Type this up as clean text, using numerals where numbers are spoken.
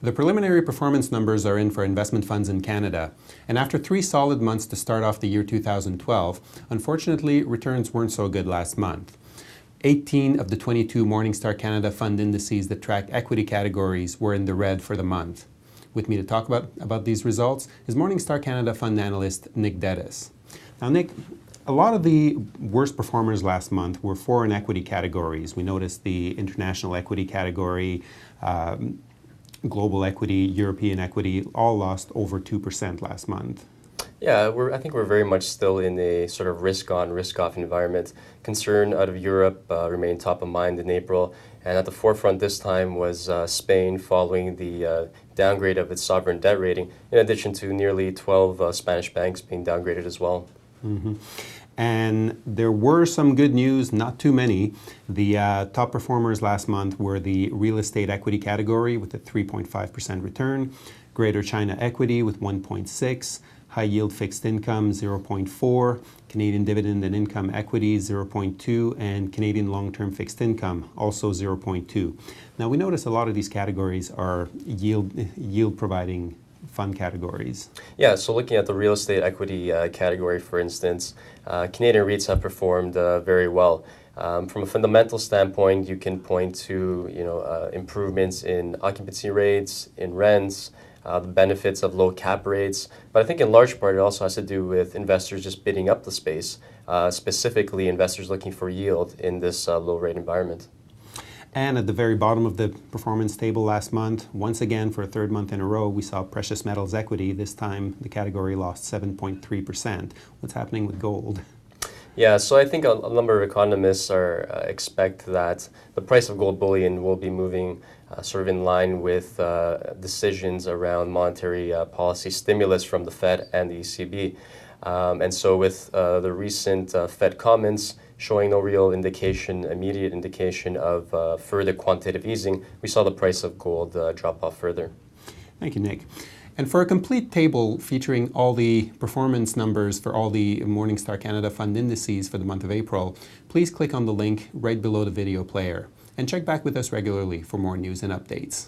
The preliminary performance numbers are in for investment funds in Canada, and after 3 solid months to start off the year 2012, unfortunately returns weren't so good last month. 18 of the 22 Morningstar Canada fund indices that track equity categories were in the red for the month. With me to talk about these results is Morningstar Canada fund analyst Nick Dedes. Now Nick, a lot of the worst performers last month were foreign equity categories. We noticed the international equity category, global equity, European equity, all lost over 2% last month. Yeah, I think we're very much still in a sort of risk-on, risk-off environment. Concern out of Europe remained top of mind in April, and at the forefront this time was Spain following the downgrade of its sovereign debt rating, in addition to nearly 12 Spanish banks being downgraded as well. Mm-hmm. And there were some good news, not too many. The top performers last month were the real estate equity category with a 3.5% return, Greater China equity with 1.6%, high yield fixed income 0.4%, Canadian dividend and income equity 0.2%, and Canadian long-term fixed income also 0.2%. Now we notice a lot of these categories are yield providing fund categories. Yeah, so looking at the real estate equity category, for instance, Canadian REITs have performed very well. From a fundamental standpoint, you can point to improvements in occupancy rates, in rents, the benefits of low cap rates. But I think in large part it also has to do with investors just bidding up the space, specifically investors looking for yield in this low rate environment. And at the very bottom of the performance table last month, once again for a third month in a row, we saw precious metals equity. This time the category lost 7.3%. What's happening with gold? Yeah, so I think a number of economists expect that the price of gold bullion will be moving sort of in line with decisions around monetary policy stimulus from the Fed and the ECB. And so with the recent Fed comments showing no real immediate indication of further quantitative easing, we saw the price of gold drop off further. Thank you, Nick. And for a complete table featuring all the performance numbers for all the Morningstar Canada fund indices for the month of April, please click on the link right below the video player. And check back with us regularly for more news and updates.